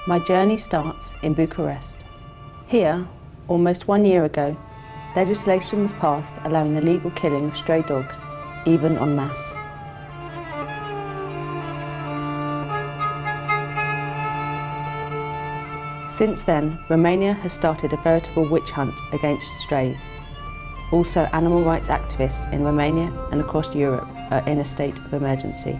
My journey starts in Bucharest. Here, almost 1 year ago, legislation was passed allowing the legal killing of stray dogs, even en masse. Since then, Romania has started a veritable witch hunt against strays. Also, animal rights activists in Romania and across Europe are in a state of emergency.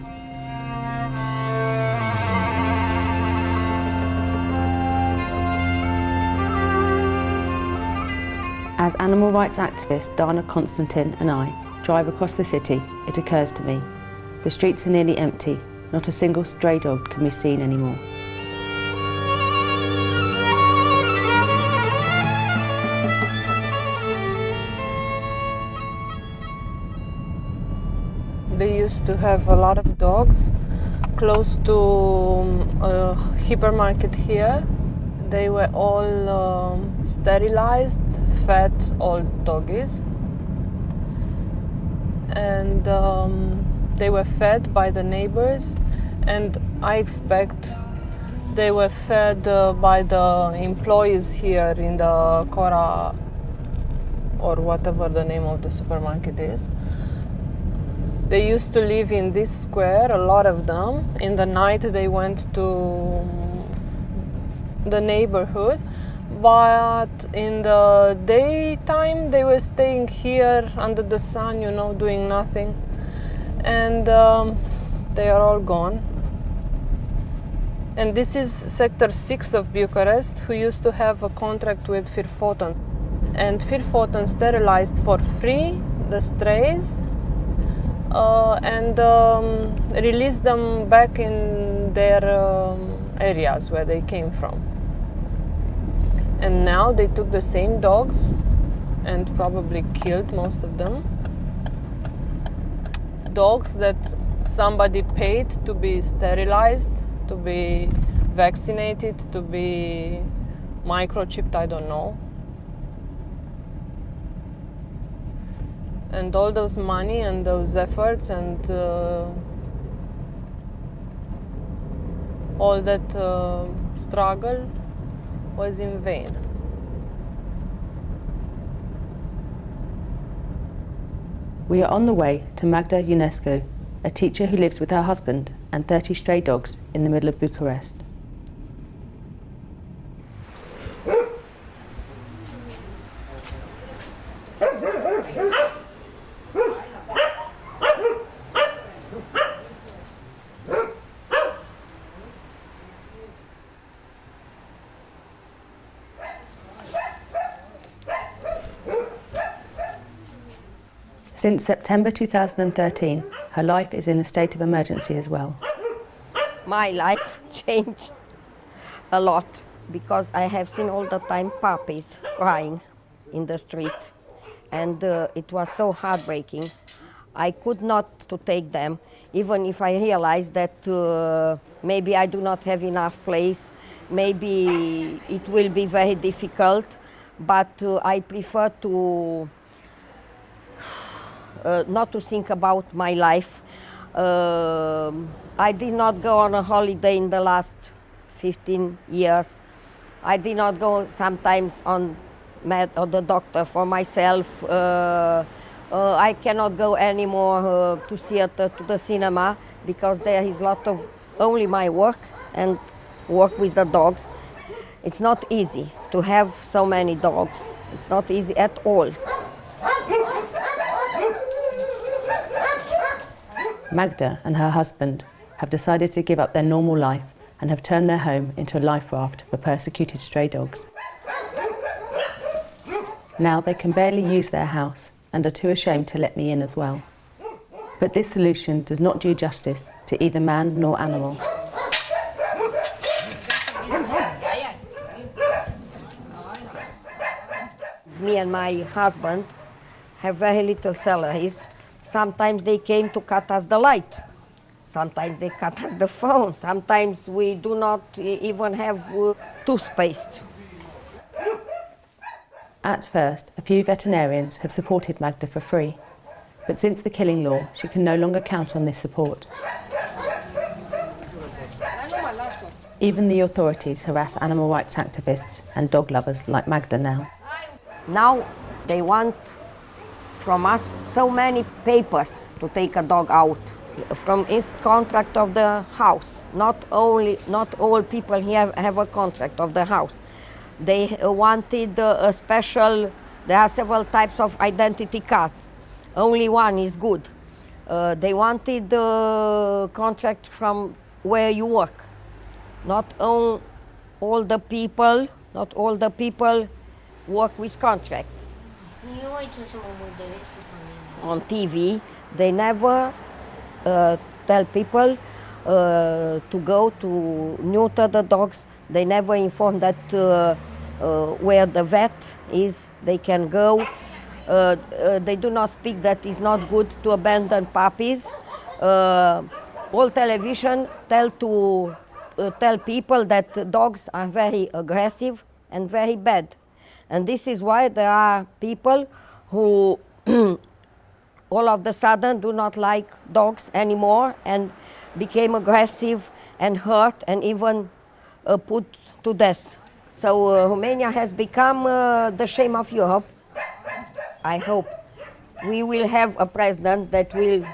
As animal rights activist DANA CONSTANTIN and I drive across the city, it occurs to me, the streets are nearly empty, not a single stray dog can be seen anymore. They used to have a lot of dogs close to a hypermarket here. They were all sterilized, fed old doggies, and they were fed by the neighbors, and I expect they were fed by the employees here in the Cora, or whatever the name of the supermarket is. They used to live in this square, a lot of them. In the night they went to the neighborhood, but in the daytime they were staying here under the sun, you know, doing nothing. And they are all gone. And this is Sector 6 of Bucharest, who used to have a contract with Firfoton. And Firfoton sterilized for free the strays and released them back in their areas where they came from. And now they took the same dogs and probably killed most of them. Dogs that somebody paid to be sterilized, to be vaccinated, to be microchipped, I don't know. And all those money and those efforts and all that struggle was in vain. We are on the way to MAGDA IONESCU, a teacher who lives with her husband and 30 stray dogs in the middle of Bucharest. Since September 2013, her life is in a state of emergency as well. My life changed a lot because I have seen all the time puppies crying in the street, and it was so heartbreaking. I could not to take them, even if I realized that maybe I do not have enough place, maybe it will be very difficult, but I prefer to not to think about my life. I did not go on a holiday in the last 15 years. I did not go sometimes on the doctor for myself. I cannot go anymore to theater, to the cinema, because there is a lot of only my work and work with the dogs. It's not easy to have so many dogs. It's not easy at all. Magda and her husband have decided to give up their normal life and have turned their home into a life raft for persecuted stray dogs. Now they can barely use their house and are too ashamed to let me in as well. But this solution does not do justice to either man nor animal. Me and my husband have very little salaries. Sometimes they came to cut us the light. Sometimes they cut us the phone. Sometimes we do not even have toothpaste. At first, a few veterinarians have supported Magda for free, but since the killing law, she can no longer count on this support. Even the authorities harass animal rights activists and dog lovers like Magda now. Now they want from us so many papers to take a dog out. From his contract of the house. Not all people here have a contract of the house. They wanted a special, there are several types of identity cards. Only one is good. They wanted the contract from where you work. Not all the people work with contract. On TV, they never tell people to go to neuter the dogs. They never inform that where the vet is, they can go. They do not speak that it's not good to abandon puppies. All television tell people that dogs are very aggressive and very bad. And this is why there are people who all of a sudden do not like dogs anymore and became aggressive and hurt and even put to death. So Romania has become the shame of Europe. I hope we will have a president that will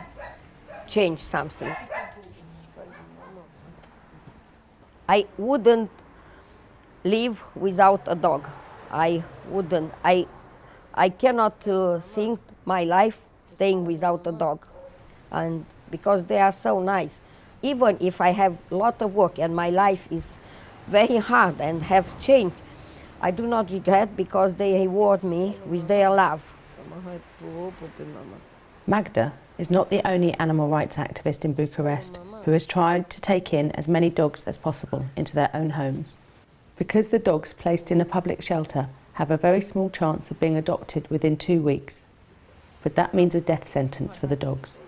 change something. I wouldn't live without a dog. I wouldn't. I cannot think my life staying without a dog, and because they are so nice. Even if I have a lot of work and my life is very hard and have changed, I do not regret because they reward me with their love. Magda is not the only animal rights activist in Bucharest who has tried to take in as many dogs as possible into their own homes. Because the dogs placed in a public shelter have a very small chance of being adopted within 2 weeks. But that means a death sentence for the dogs.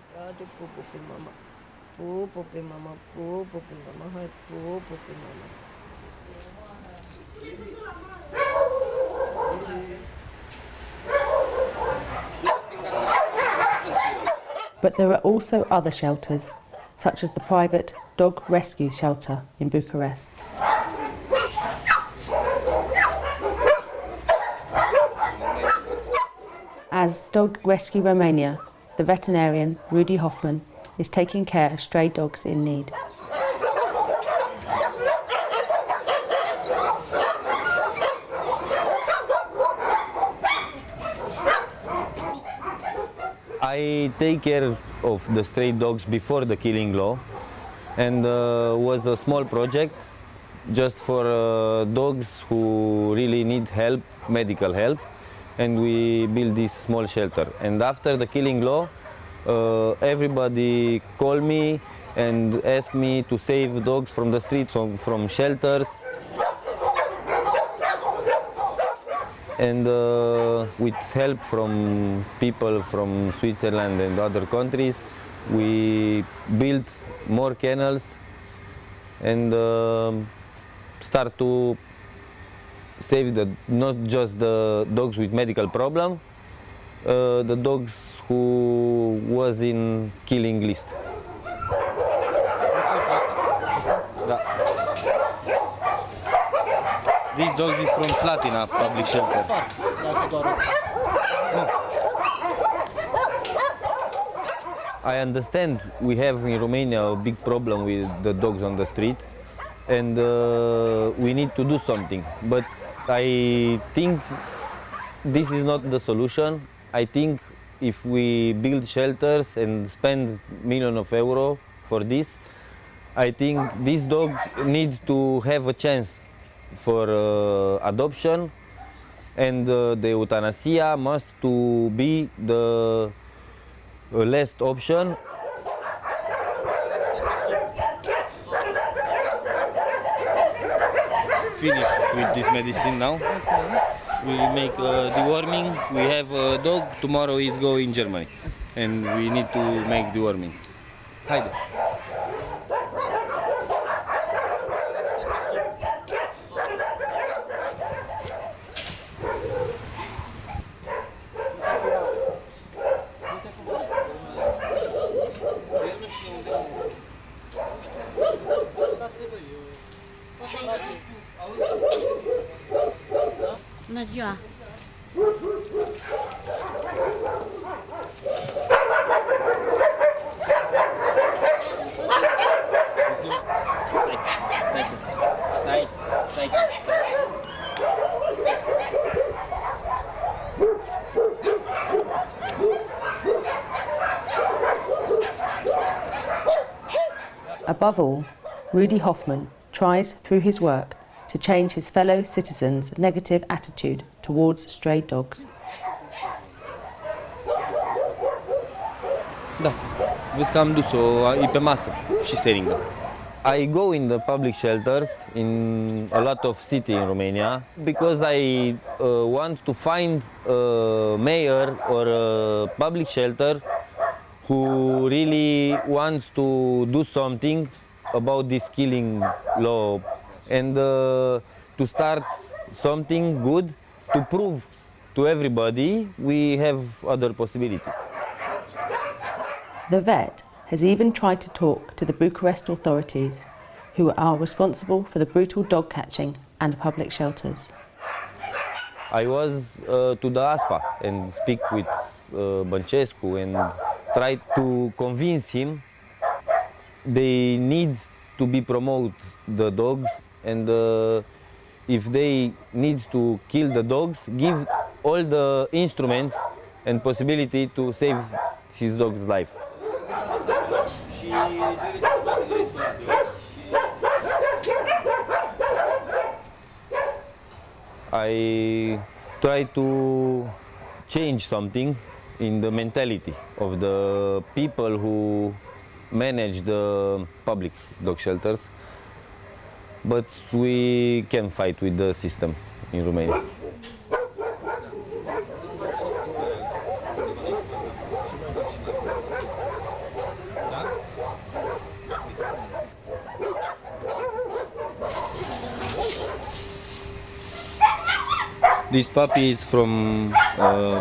But there are also other shelters, such as the private dog rescue shelter in Bucharest. As Dog Rescue Romania, the veterinarian, Rudy Hoffman, is taking care of stray dogs in need. I take care of the stray dogs before the killing law, and was a small project just for dogs who really need help, medical help, and we built this small shelter. And after the killing law, everybody called me and asked me to save dogs from the streets, from shelters. And with help from people from Switzerland and other countries, we built more kennels and start to save not just the dogs with medical problem, the dogs who was in killing list. This dog is from Slatina public shelter. I understand we have in Romania a big problem with the dogs on the street, and we need to do something. But I think this is not the solution. I think if we build shelters and spend millions of euros for this, I think this dog needs to have a chance for adoption, and the euthanasia must to be the last option. Finish with this medicine now. We make deworming. We have a dog. Tomorrow is go in Germany, and we need to make deworming. Haide. Bună ziua! Above all, Rudi Hoffmann tries through his work to change his fellow citizens' negative attitude towards stray dogs. Da, vezi că am dus-o, e pe masă și seringă. I go in the public shelters in a lot of city in Romania because I want to find a mayor or a public shelter who really wants to do something about this killing law and to start something good to prove to everybody we have other possibilities. The vet has even tried to talk to the Bucharest authorities, who are responsible for the brutal dog catching and public shelters. I was to the ASPA and speak with Băncescu and try to convince him they need to be promote the dogs and if they need to kill the dogs, give all the instruments and possibility to save his dog's life. I try to change something in the mentality of the people who manage the public dog shelters, but we can fight with the system in Romania. This puppy is from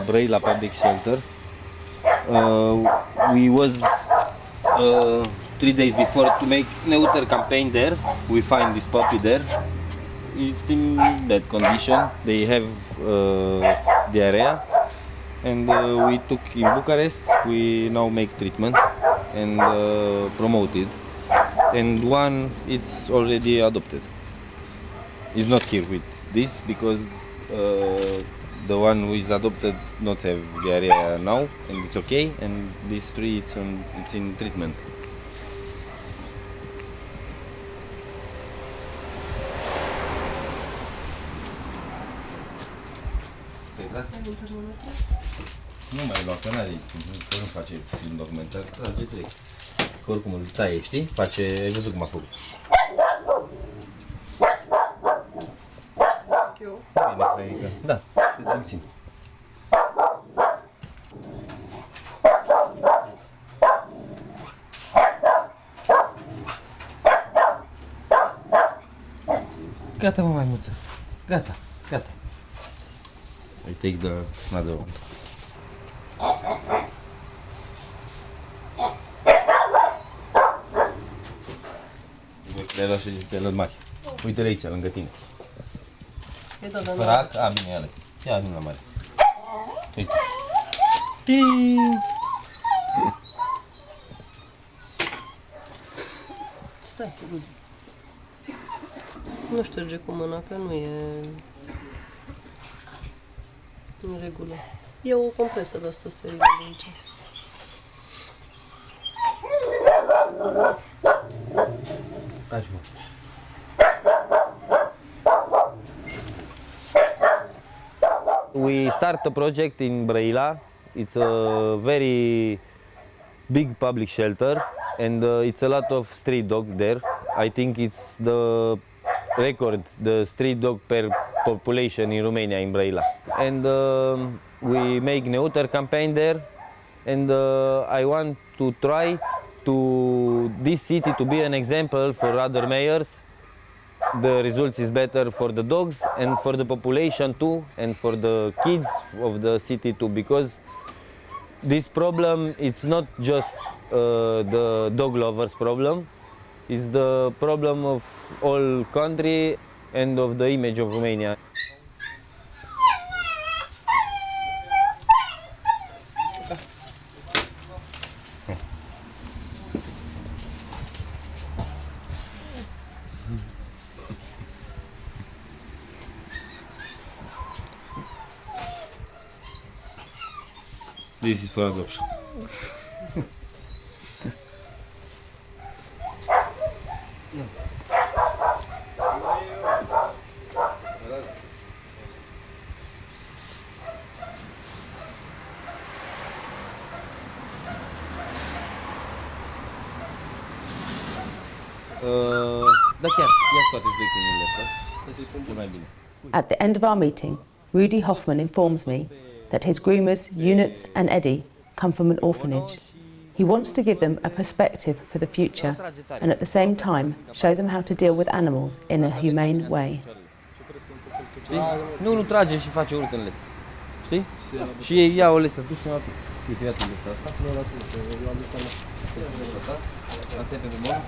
Brăila Public Shelter. We was 3 days before to make neuter campaign there. We find this puppy there. It's in that condition. They have diarrhea, and we took in Bucharest. We now make treatment and promote it. And one it's already adopted. It's not here with this because the one who is adopted not have diarrhea now and it's okay, and these three it's in treatment. Nu mai lua, că n-are, că nu face un documentar, trage trei. Că oricum îl taie, știi? Face, ai văzut cum a făcut. Bine, cred că, da, îți țin. Gata, mă, maimuță. Gata, gata. I take the another one. Le-ai luat și te-ai luat mari. Uite-le aici, lângă tine. Rac, a, bine, ia-le. Ia din la mare. Uite. Stai, Rudi. Nu șterge cu mâna, că nu e în regulă. E o compresă de asta sterilă de aici. Taci, mă. We start a project in Brăila. It's a very big public shelter and it's a lot of street dog there. I think it's the record, the street dog per population in Romania, in Brăila. And we make neuter campaign there and I want to try to this city to be an example for other mayors. The results is better for the dogs and for the population too, and for the kids of the city too, because this problem it's not just the dog lovers problem. It's the problem of all country and of the image of Romania. This is for adoption. Da chiar, ia scoateți doi câinile ăsta. Cel mai bine. At the end of our meeting, Rudy Hoffman informs me that his groomers, Units and Eddie, come from an orphanage. He wants to give them a perspective for the future and at the same time show them how to deal with animals in a humane way. Știi? Nu trage și face urât în lesă. Știi? Și ei iau o lesă, duci-mi la pic. Uite, ia-ți lesă asta. Nu, lasă-mă, că eu am lesă mea. Asta e pentru mor.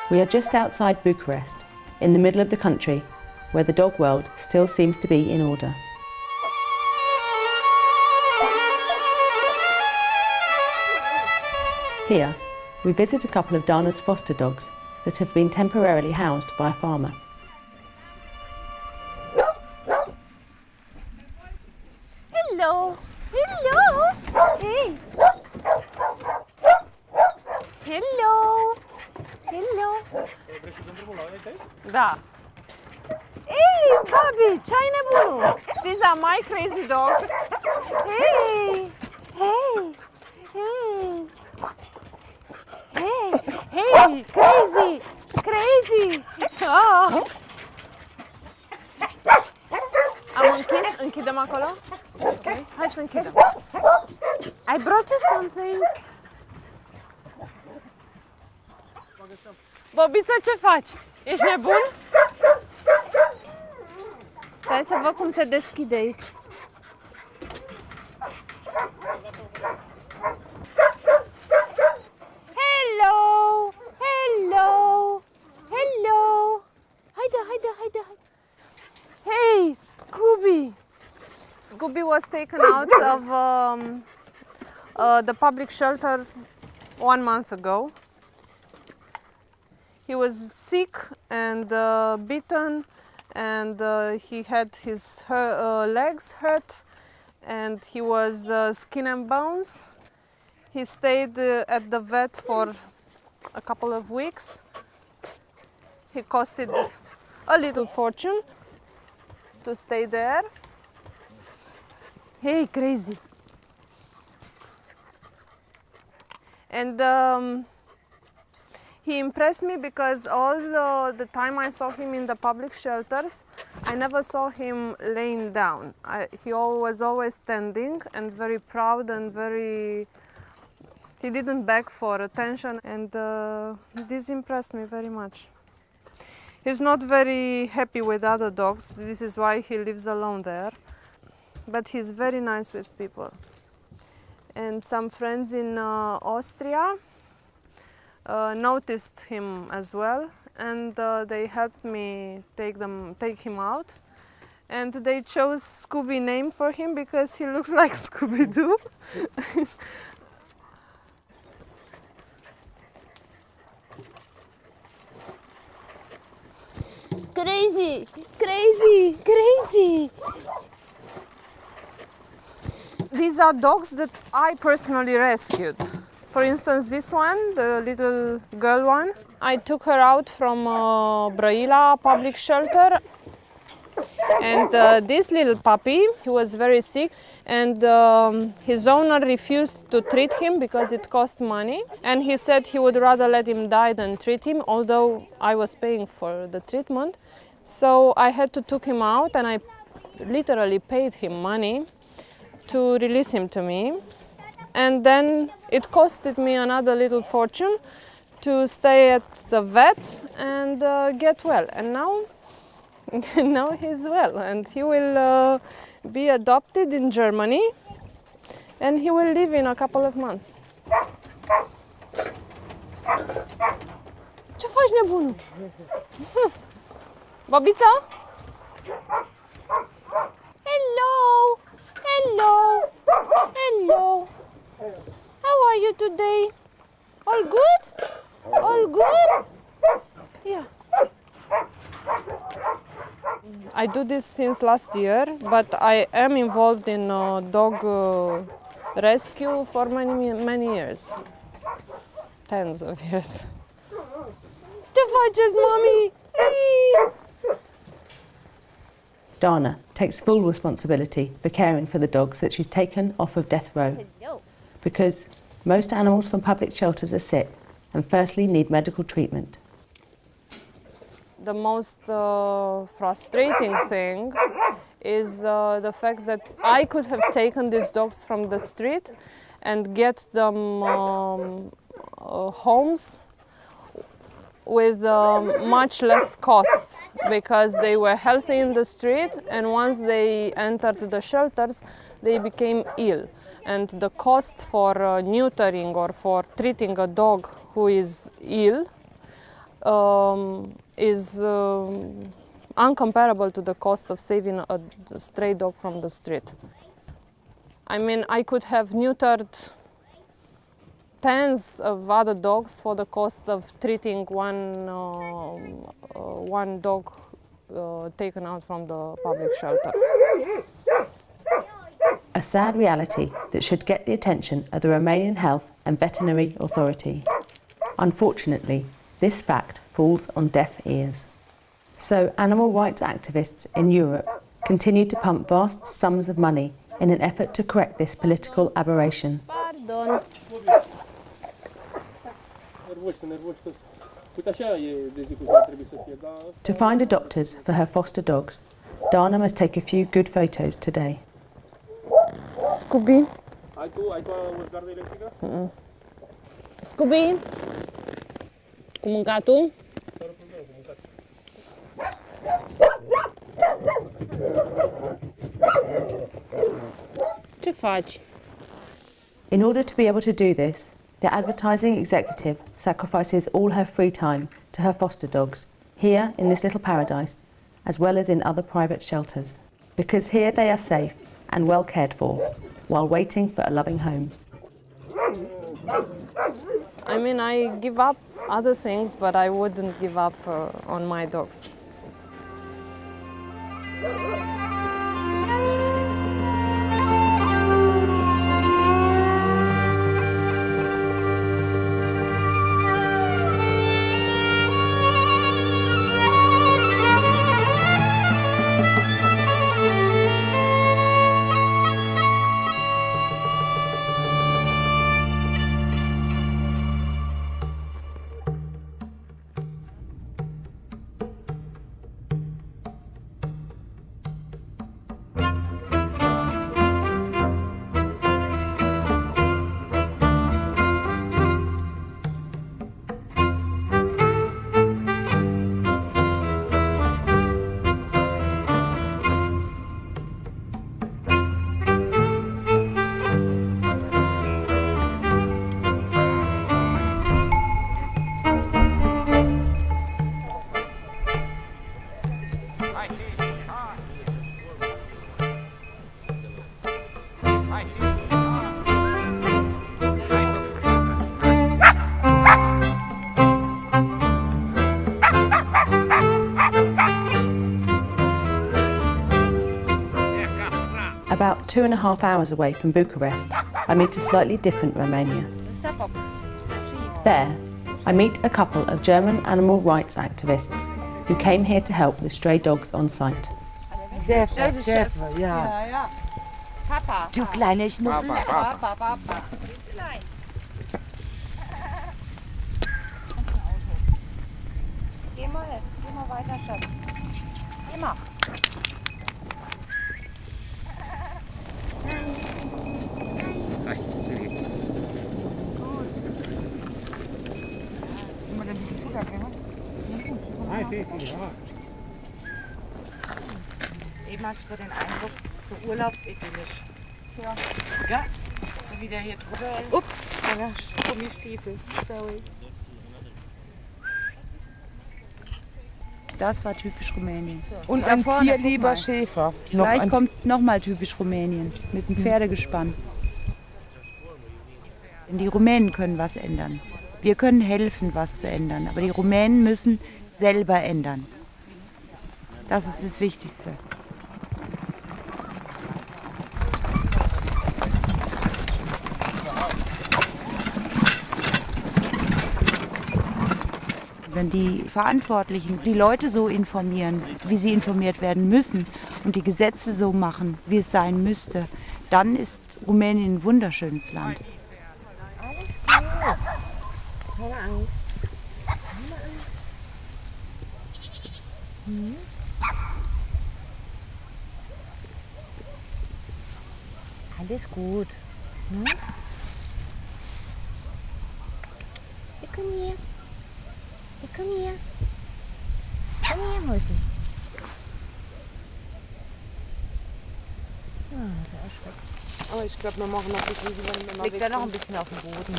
We are just outside Bucharest, in the middle of the country, where the dog world still seems to be in order. Here, we visit a couple of Dana's foster dogs that have been temporarily housed by a farmer. Hello! Hello! Hey! Hello! Hello! Da. Hey, Bobby, ce-ai nebunul? These are my crazy dogs. Hey! Hey! Hey! Hey! Hey! Crazy! Crazy! Oh! Am închis? Închidem acolo? Ok. Hai să închidem. I brought you something. Bobiță, ce faci? Ești nebun? Stai să văd cum se deschide aici. Hello! Hello! Hello! Haide, haide, haide, haide. Hey, Scooby! Scooby was taken out of the public shelter 1 month ago. He was sick and beaten, and he had his legs hurt, and he was skin and bones. He stayed at the vet for a couple of weeks. He costed a little fortune to stay there. Hey, crazy. And he impressed me because all the time I saw him in the public shelters, I never saw him laying down. He was always standing and very proud and very... He didn't beg for attention, and this impressed me very much. He's not very happy with other dogs, this is why he lives alone there. But he's very nice with people. And some friends in Austria noticed him as well, and they helped me take him out. And they chose Scooby name for him because he looks like Scooby-Doo. Crazy, crazy, crazy. These are dogs that I personally rescued. For instance, this one, the little girl one, I took her out from Brăila public shelter And this little puppy, he was very sick, and his owner refused to treat him because it cost money. And he said he would rather let him die than treat him, although I was paying for the treatment. So I had to take him out, and I literally paid him money to release him to me. And then it costed me another little fortune to stay at the vet and get well. And now, now he's well, and he will be adopted in Germany, and he will live in a couple of months. Ce faci, nebunul? Babița? Hello! Hello! Hello! How are you today? All good? All good? Yeah. I do this since last year, but I am involved in dog rescue for many years. Tens of years. Ce faceți, mami? Dana takes full responsibility for caring for the dogs that she's taken off of death row. Because most animals from public shelters are sick and firstly need medical treatment. The most frustrating thing is the fact that I could have taken these dogs from the street and get them homes with much less costs, because they were healthy in the street, and once they entered the shelters they became ill, and the cost for neutering or for treating a dog who is ill is uncomparable to the cost of saving a stray dog from the street. I mean, I could have neutered tens of other dogs for the cost of treating one dog taken out from the public shelter. A sad reality that should get the attention of the Romanian Health and Veterinary Authority. Unfortunately, this fact falls on deaf ears. So animal rights activists in Europe continue to pump vast sums of money in an effort to correct this political aberration. Pardon. To find adopters for her foster dogs, Dana must take a few good photos today. Scooby? Scooby? Cu mâncatul? Ce faci? In order to be able to do this, the advertising executive sacrifices all her free time to her foster dogs, here in this little paradise, as well as in other private shelters. Because here they are safe and well cared for, while waiting for a loving home. I mean, I give up other things, but I wouldn't give up on my dogs. About 2.5 hours away from Bucharest, I meet a slightly different Romania. There, I meet a couple of German animal rights activists who came here to help with stray dogs on site. Schäfer, ja. Ja, ja. Papa. Du kleine Schnuffel. Papa. Geh mal weiter, Schatz. Geh mal. Eben hatte ich so den Eindruck, so urlaubsidyllisch. Ja, so wie der hier drüber ist. Ups, meine Gummistiefel. Sorry. Das war typisch Rumänien. Und Da ein vorne, guck tierlieber mal. Schäfer. Gleich kommt nochmal typisch Rumänien mit dem Pferdegespann. Denn die Rumänen können was ändern. Wir können helfen, was zu ändern. Aber die Rumänen müssen selber ändern. Das ist das Wichtigste. Wenn die Verantwortlichen die Leute so informieren, wie sie informiert werden müssen und die Gesetze so machen, wie es sein müsste, dann ist Rumänien ein wunderschönes Land. Alles gut. Hm? Komm hier. Komm hier. Komm her, Mäuschen. Sehr erschreckt. Aber ich glaube, wir machen noch ein bisschen, wenn wir Liegt da noch ein bisschen auf dem Boden.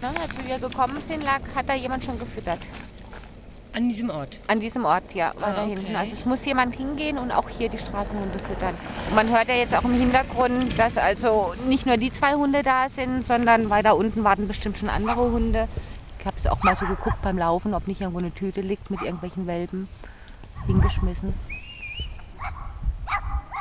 Na, als wir gekommen sind, hat da jemand schon gefüttert. An diesem Ort. An diesem Ort, ja, weiter hinten. Also es muss jemand hingehen und auch hier die Straßenhunde füttern. Und man hört ja jetzt auch im Hintergrund, dass also nicht nur die 2 Hunde da sind, sondern weiter unten warten bestimmt schon andere Hunde. Ich habe es auch mal so geguckt beim Laufen, ob nicht irgendwo eine Tüte liegt mit irgendwelchen Welpen. Hingeschmissen.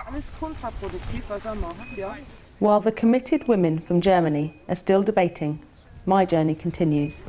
Alles kontraproduktiv, was er macht, ja. While the committed women from Germany are still debating, my journey continues.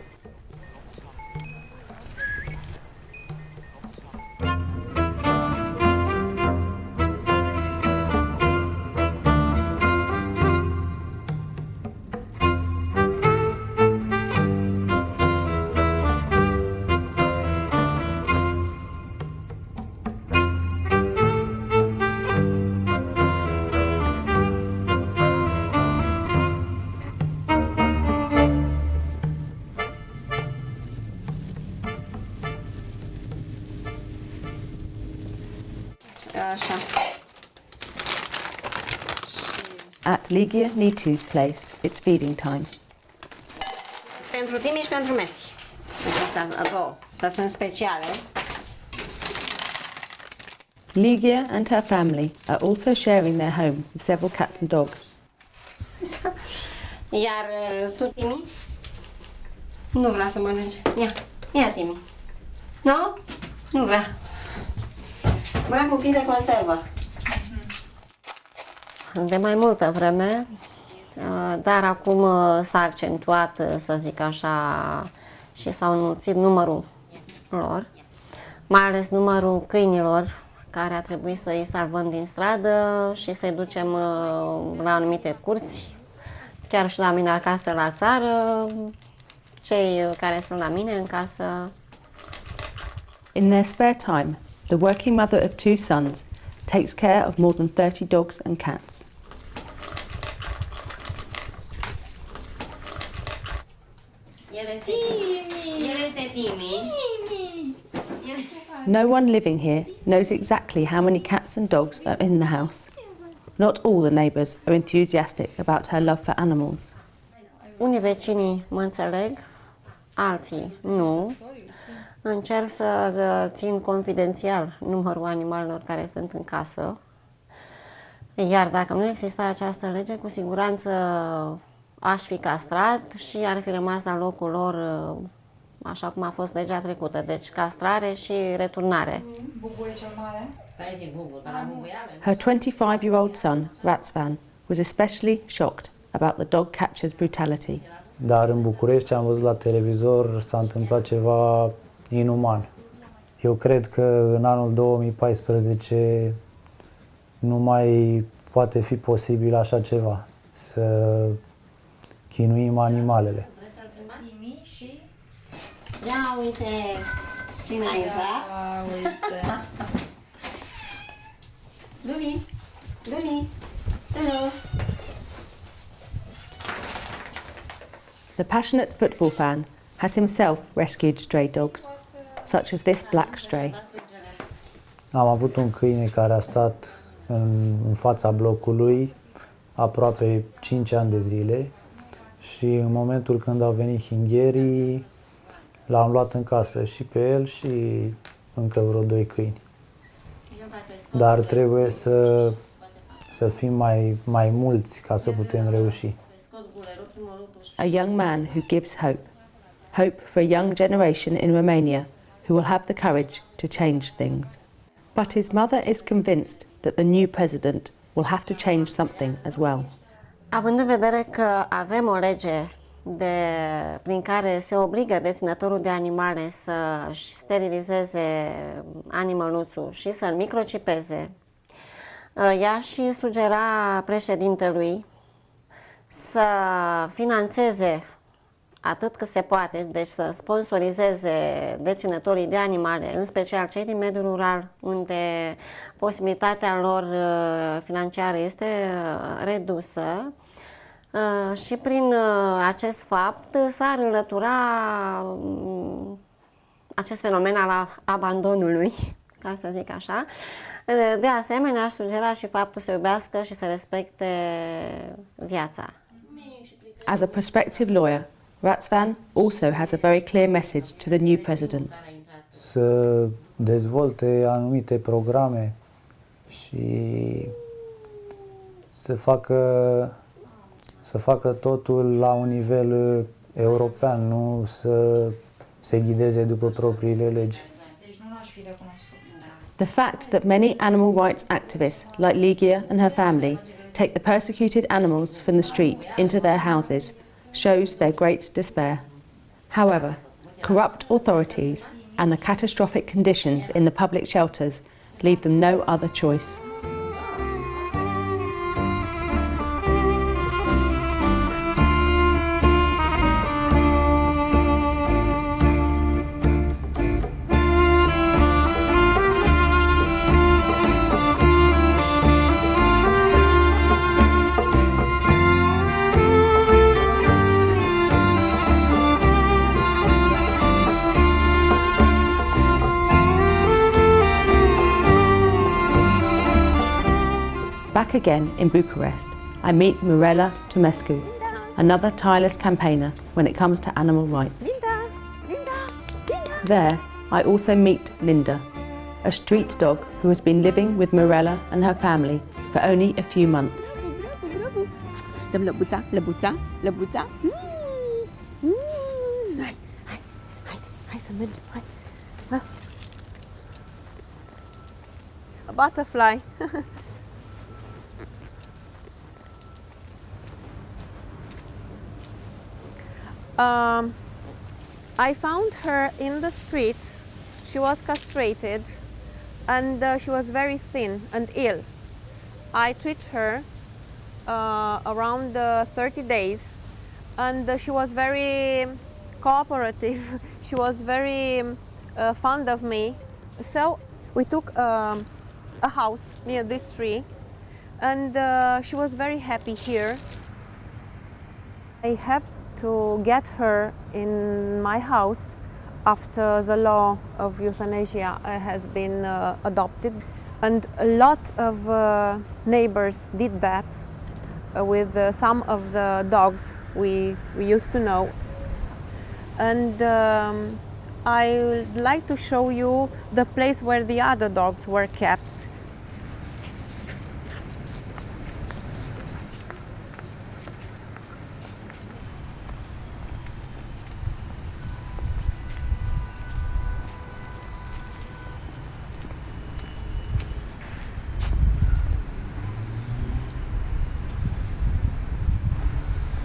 At Ligia Nitu's place, it's feeding time. Pentru Timi și pentru Messi. Deci astea două, că sunt speciale. Ligia and her family are also sharing their home with several cats and dogs. Iar tu, Timi, nu vrea să mănânce. Ia, Timi. Nu? Nu vrea. Vrea cu pic de conservă. De mai multă vreme, dar acum s-a accentuat, să zic așa, și s-a înmulțit numărul lor, mai ales numărul câinilor, care a trebuit să îi salvăm din stradă și să-i ducem la anumite curți, chiar și la mine acasă la țară, cei care sunt la mine în casă. In their spare time, the working mother of 2 sons takes care of more than 30 dogs and cats. El este Timi. No one living here knows exactly how many cats and dogs are in the house. Not all the neighbours are enthusiastic about her love for animals. Unii vecinii mă înțeleg, alții nu. Încerc să țin confidențial numărul animalelor care sunt în casă. Iar dacă nu exista această lege, cu siguranță aș fi castrat și ar fi rămas la locul lor așa cum a fost legea trecută. Deci castrare și returnare. Bubu e cel mare? Her 25-year-old son, RAZVAN, was especially shocked about the dog catcher's brutality. Dar în București am văzut la televizor s-a întâmplat ceva inuman. Eu cred că în anul 2014 nu mai poate fi posibil așa ceva, să chinuim animalele. Ia uite cine a intrat. Luli, Luli, hello. The passionate football fan has himself rescued stray dogs, such as this black stray. Am avut un câine care a stat în fața blocului aproape 5 ani de zile și în momentul când au venit hingherii, l-am luat în casă și pe el și încă vreo 2 câini. Dar trebuie să fim mai mulți ca să putem reuși. A young man who gives hope. Hope for a young generation in Romania who will have the courage to change things. But his mother is convinced that the new president will have to change something as well. Având în vedere că avem o lege prin care se obligă deținătorul de animale să-și sterilizeze animăluțul și să-l microcipeze, ea și sugera președintelui să financeze atât cât se poate, deci să sponsorizeze deținătorii de animale, în special cei din mediul rural, unde posibilitatea lor financiară este redusă, și prin acest fapt s-ar înlătura acest fenomen al abandonului, ca să zic așa. De asemenea, aș sugera și faptul să iubească și să respecte viața. As a prospective lawyer, RAZVAN also has a very clear message to the new president. Să dezvolte anumite programe și să facă totul la un nivel european, nu să se ghideze după propriile legi. The fact that many animal rights activists like Ligia and her family take the persecuted animals from the street into their houses shows their great despair. However, corrupt authorities and the catastrophic conditions in the public shelters leave them no other choice. Back again in Bucharest, I meet MIRELA TOMESCU, another tireless campaigner when it comes to animal rights. There, I also meet Linda, a street dog who has been living with MIRELA and her family for only a few months. Dăm lăbuța, lăbuța, lăbuța. Hai să mergem, hai. A butterfly. I found her in the street. She was castrated and she was very thin and ill. I treated her around 30 days and she was very cooperative. She was very fond of me. So we took a house near this tree and she was very happy here. I have to get her in my house after the law of euthanasia has been adopted, and a lot of neighbors did that with some of the dogs we used to know. And I would like to show you the place where the other dogs were kept.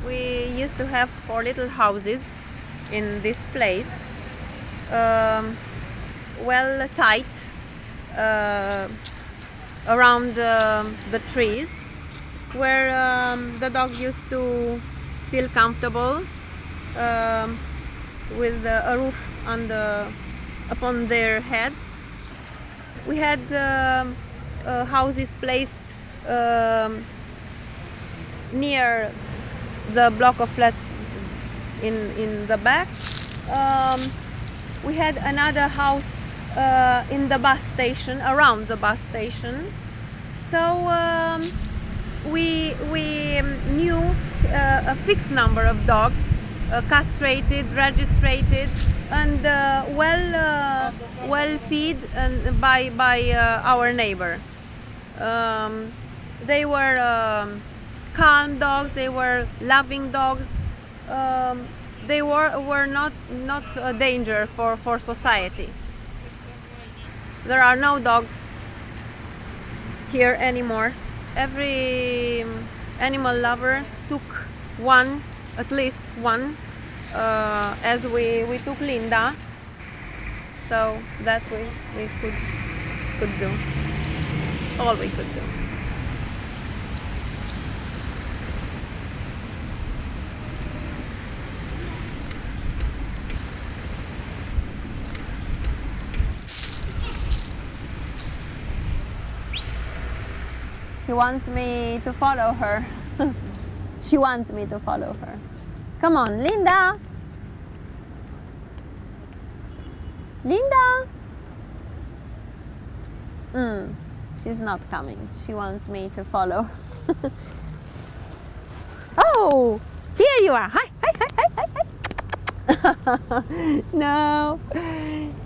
We used to have 4 little houses in this place. well tight around the trees, where the dog used to feel comfortable with a roof upon their heads. We had houses placed near the block of flats in the back. We had another house in the bus station, around the bus station. So we knew a fixed number of dogs, castrated, registered, and well fed and by our neighbor. They were calm dogs. They were loving dogs. They were not a danger for society. There are no dogs here anymore. Every animal lover took one, at least one, as we took Linda. So that we could do all we could do. He wants me to follow her. She wants me to follow her. Come on, Linda! Linda! She's not coming. She wants me to follow. Oh! Here you are! Hi, hi, hi, hi, hi, hi! No!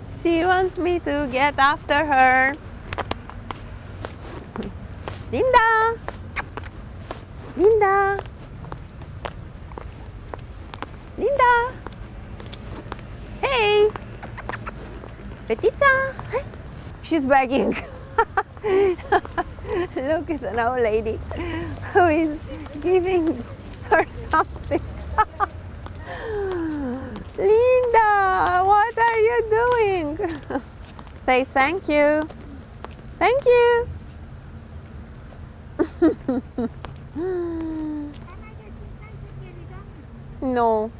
She wants me to get after her. Linda! Linda! Linda! Hey! Petita! She's begging. Look, it's an old lady who is giving her something. Linda, what are you doing? Say thank you. Thank you. No.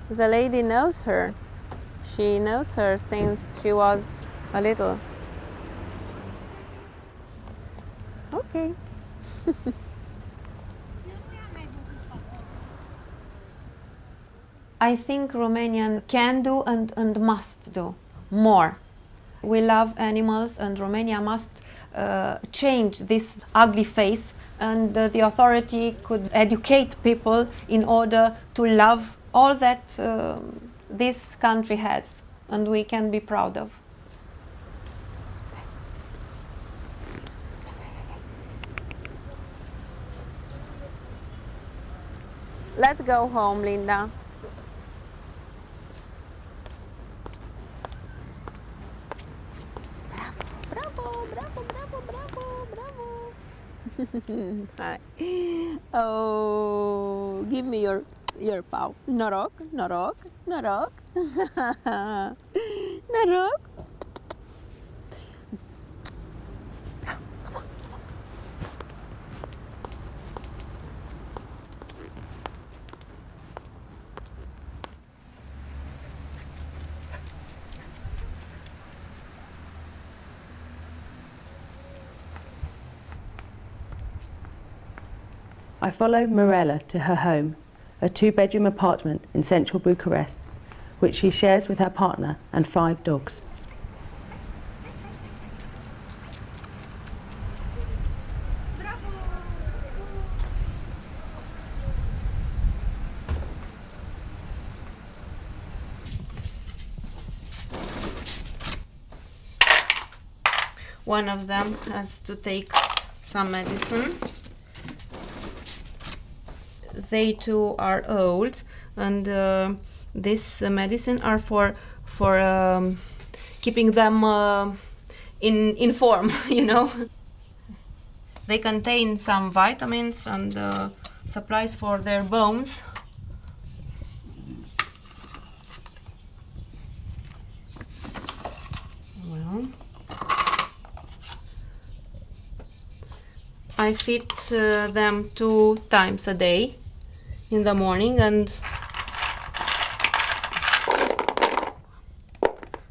The lady knows her. She knows her since she was a little. Okay. I think Romanian can do and must do more. We love animals, and Romania must change this ugly face, and the authority could educate people in order to love all that this country has, and we can be proud of. Let's go home, Linda. Bravo, bravo, bravo, bravo, bravo. Hi. Oh, give me your paw. Norok, norok, norok. Norok. I follow Mirela to her home, a 2-bedroom apartment in central Bucharest, which she shares with her partner and 5 dogs. One of them has to take some medicine. They too are old, and this medicine are for keeping them in form, you know. They contain some vitamins and supplies for their bones. I feed them 2 times a day, in the morning, and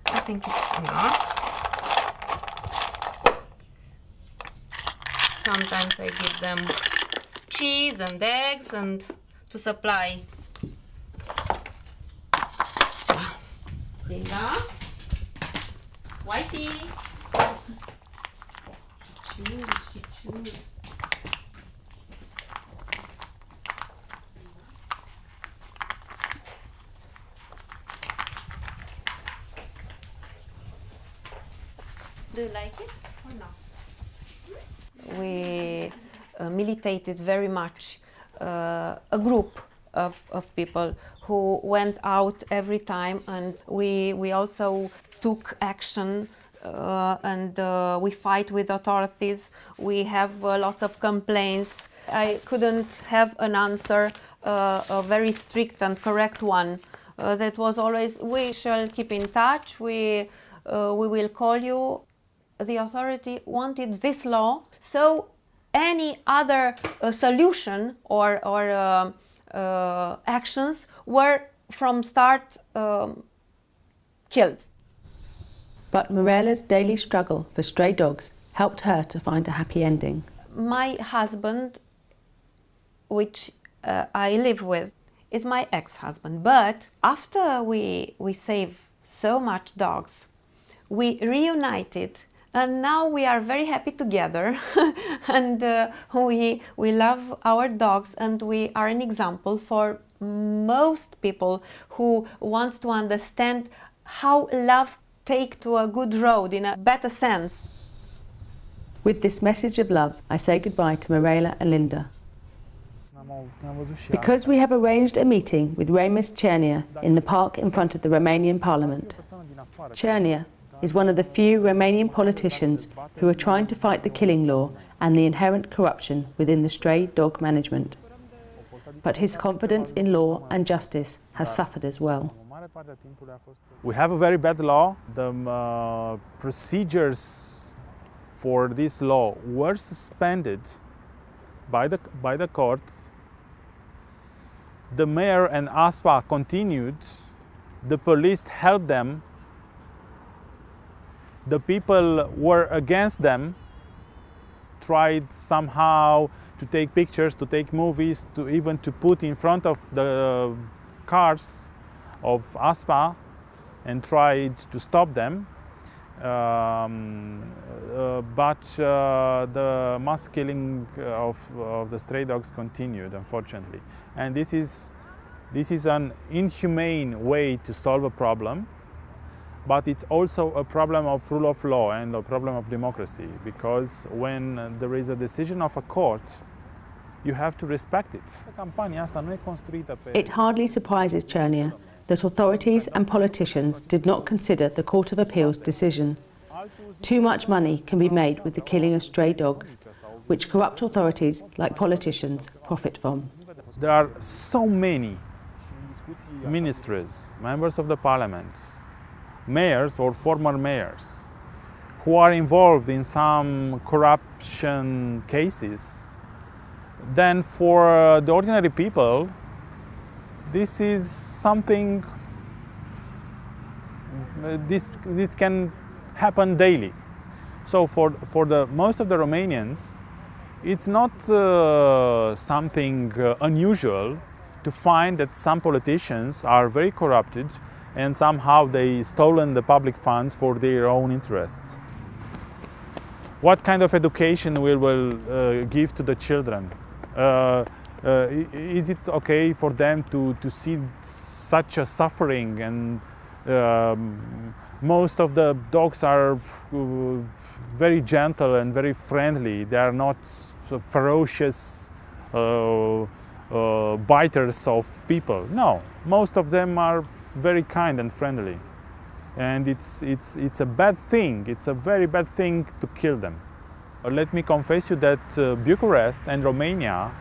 I think it's enough. Sometimes I give them cheese and eggs and to supply. Linda, Whitey. She chews. Do you like it or not? We militated very much, a group of people who went out every time, and we also took action and we fight with authorities. We have lots of complaints. I couldn't have an answer, a very strict and correct one. That was always, we shall keep in touch, we will call you. The authority wanted this law, so any other solution or actions were from start killed. But Mirela's daily struggle for stray dogs helped her to find a happy ending. My husband, which I live with, is my ex-husband, but after we saved so much dogs, we reunited. And now we are very happy together, and we love our dogs, and we are an example for most people who wants to understand how love take to a good road in a better sense. With this message of love, I say goodbye to Mirela and Linda. Because we have arranged a meeting with Ramus Cernia in the park in front of the Romanian Parliament. Cernia is one of the few Romanian politicians who are trying to fight the killing law and the inherent corruption within the stray dog management. But his confidence in law and justice has suffered as well. We have a very bad law. The procedures for this law were suspended by the court. The mayor and ASPA continued. The police helped them. The people were against them, tried somehow to take pictures, to take movies, to even to put in front of the cars of ASPA and tried to stop them. But the mass killing of the stray dogs continued, unfortunately. And this is an inhumane way to solve a problem. But it's also a problem of rule of law and a problem of democracy, because when there is a decision of a court, you have to respect it. It hardly surprises Cernia that authorities and politicians did not consider the Court of Appeal's decision. Too much money can be made with the killing of stray dogs, which corrupt authorities like politicians profit from. There are so many ministers, members of the parliament, mayors or former mayors who are involved in some corruption cases, then for the ordinary people, this is something, this can happen daily. So for the most of the Romanians, it's not something unusual to find that some politicians are very corrupted and somehow they stolen the public funds for their own interests. What kind of education we will give to the children? Is it okay for them to see such a suffering? And most of the dogs are very gentle and very friendly. They are not ferocious biters of people. No, most of them are very kind and friendly, and it's a bad thing. It's a very bad thing to kill them. Let me confess you that Bucharest and Romania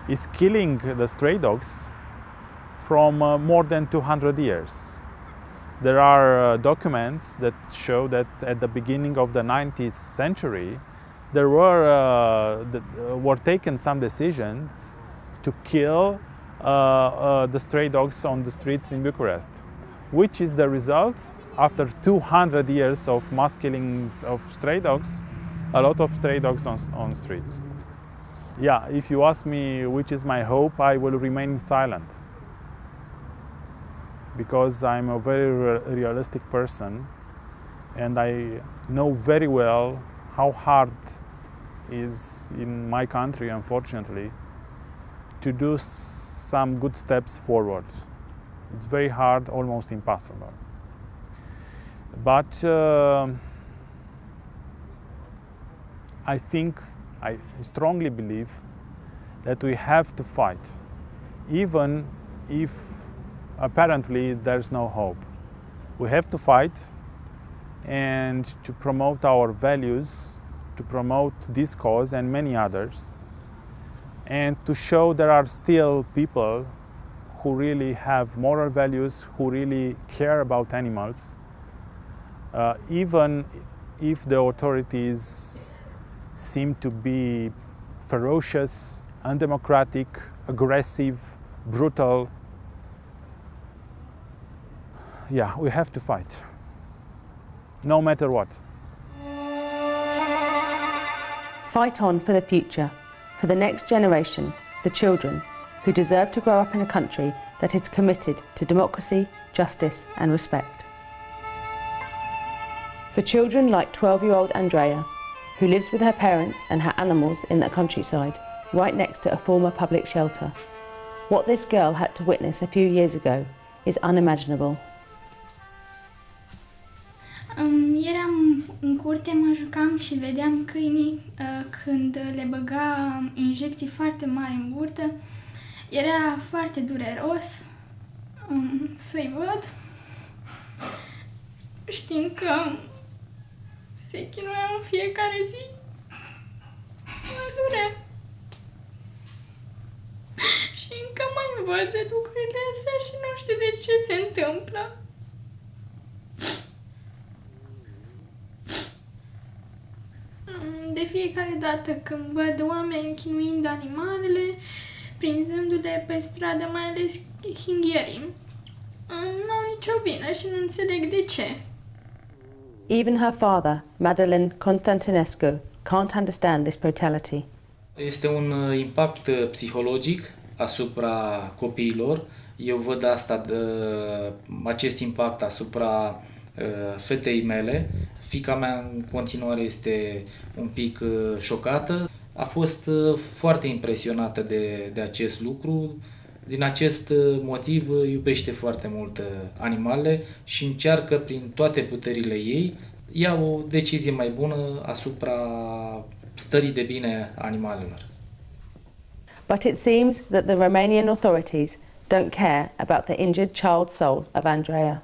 is killing the stray dogs from more than 200 years. There are documents that show that at the beginning of the 19th century, there were taken some decisions to kill the stray dogs on the streets in Bucharest, which is the result, after 200 years of mass killings of stray dogs, a lot of stray dogs on streets. Yeah, if you ask me which is my hope, I will remain silent. Because I'm a very realistic person and I know very well how hard it is in my country, unfortunately, to do some good steps forward. It's very hard, almost impossible. But I strongly believe that we have to fight, even if apparently there's no hope. We have to fight and to promote our values, to promote this cause and many others, and to show there are still people who really have moral values, who really care about animals, even if the authorities seem to be ferocious, undemocratic, aggressive, brutal. Yeah, we have to fight, no matter what. Fight on for the future, for the next generation, the children, who deserve to grow up in a country that is committed to democracy, justice and respect. For children like 12-year-old ADREEA, who lives with her parents and her animals in the countryside, right next to a former public shelter. What this girl had to witness a few years ago is unimaginable. Eram în curte, mă jucam și vedeam câinii când le băga injecții foarte mari în burtă. Era foarte dureros să-i văd, știind că se chinuiau în fiecare zi. Mă durea. Și încă mai văd de lucrurile astea și nu știu de ce se întâmplă. De fiecare dată când văd oameni chinuind animalele, prinzându-le pe stradă, mai ales hinghierii, n-au nicio vină și nu înțeleg de ce. Even her father, MAGDA Constantinescu, can't understand this brutality. Este un impact psihologic asupra copiilor. Eu văd acest impact asupra fetei mele. Fiica mea în continuare este un pic șocată. A fost foarte impresionată de acest lucru. Din acest motiv iubește foarte mult animalele și încearcă prin toate puterile ei ia o decizie mai bună asupra stării de bine a animalelor. But it seems that the Romanian authorities don't care about the injured child soul of ADREEA.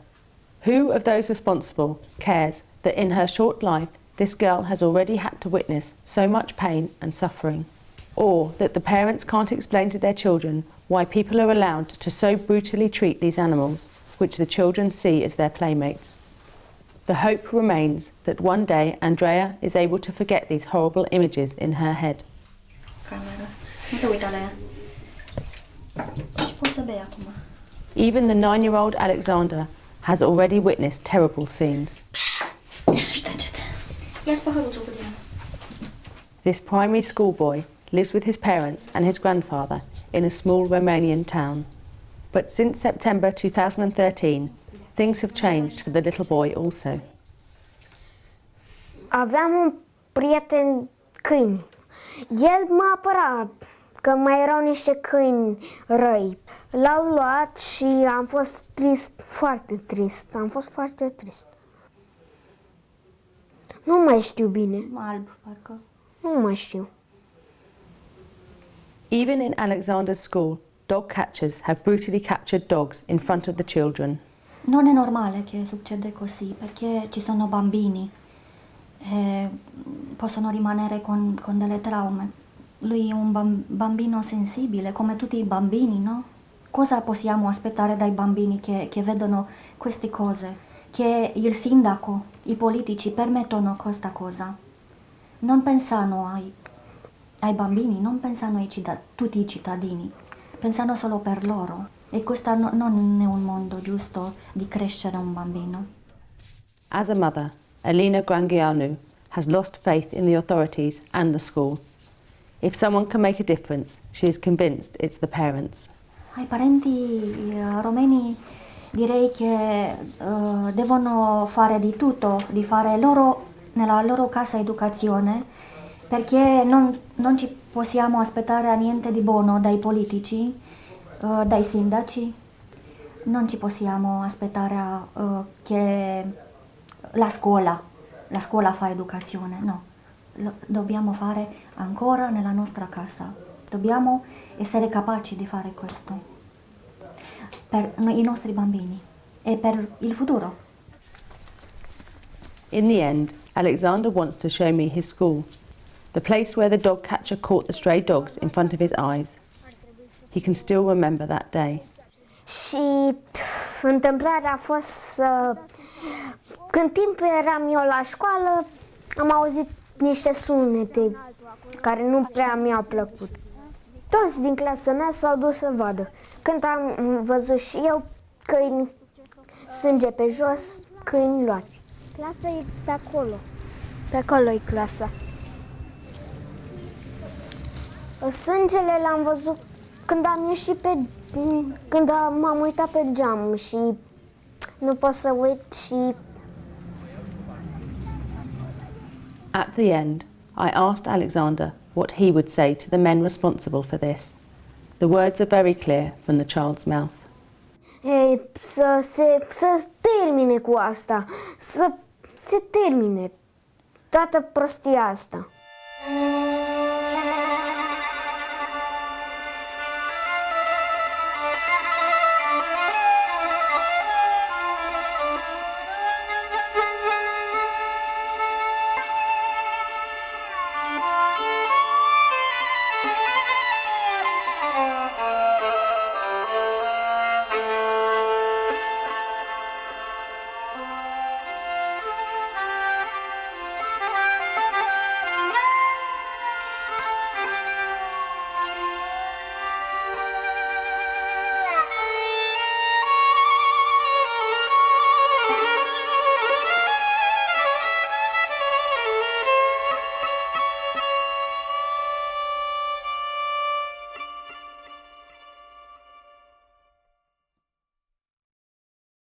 Who of those responsible cares that in her short life this girl has already had to witness so much pain and suffering? Or that the parents can't explain to their children why people are allowed to so brutally treat these animals, which the children see as their playmates. The hope remains that one day ADREEA is able to forget these horrible images in her head. Even the 9-year-old Alexander has already witnessed terrible scenes. This primary school boy lives with his parents and his grandfather in a small Romanian town. But since September 2013, things have changed for the little boy also. Aveam un prieten câini. El mă apăra că mai erau niște câini răi. L-au luat și am fost trist, foarte trist. Am fost foarte trist. Nu mai știu bine. Alb, parcă. Nu mai știu. Even in Alexander's school, dog catchers have brutally captured dogs in front of the children. Non è normale che succeda così, perché ci sono bambini e possono rimanere con delle traume. Lui è un bambino sensibile, come tutti i bambini, no? Cosa possiamo aspettare dai bambini che vedono queste cose? Che il sindaco, i politici permettono questa cosa? non pensano ai bambini, non pensano tutti i cittadini, pensano solo per loro. E questo non è un mondo giusto di crescere un bambino. As a mother, ALINA CRANGEANU has lost faith in the authorities and the school. If someone can make a difference, she is convinced it's the parents. Ai parenti romeni direi che devono fare di tutto, di fare nella loro casa educazione, perché non ci possiamo aspettare niente di buono dai politici, dai sindaci, non ci possiamo aspettare che la scuola fa educazione, no. Dobbiamo fare ancora nella nostra casa, dobbiamo essere capaci di fare questo per i nostri bambini e per il futuro. In the end, Alexander wants to show me his school, the place where the dog catcher caught the stray dogs in front of his eyes. He can still remember that day. Și întâmplarea a fost când timp eram eu la școală, am auzit niște sunete care nu prea mi-au plăcut. Toți din clasa mea s-au dus să vadă. Când am văzut și eu câini, sânge pe jos, câini luați. Clasa e pe acolo. Pe acolo e clasa. Sângele l-am văzut când am ieșit când m-am uitat pe geam și nu pot să uit și... At the end, I asked Alexander what he would say to the men responsible for this. The words are very clear from the child's mouth. Să termine cu asta, să se termine toată prostia asta.